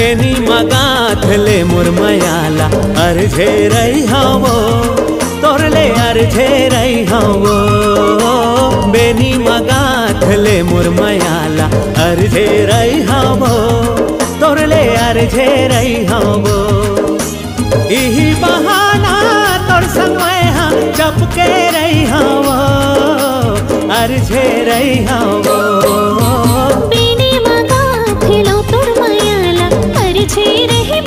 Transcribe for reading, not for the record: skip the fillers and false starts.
बेनी मगाथले मुरमयाला अर्झे रही हवो तोरले अर्झे रही हवो बेनी मगाथले मुरमयाला अर्झे रही हवो तोरले अर्झे रही हवो इही बहाना तोर संग मैं चपके रही हवो अर्झे रही हवो बेनी मगाथलो तोर मायाला अर्झे रही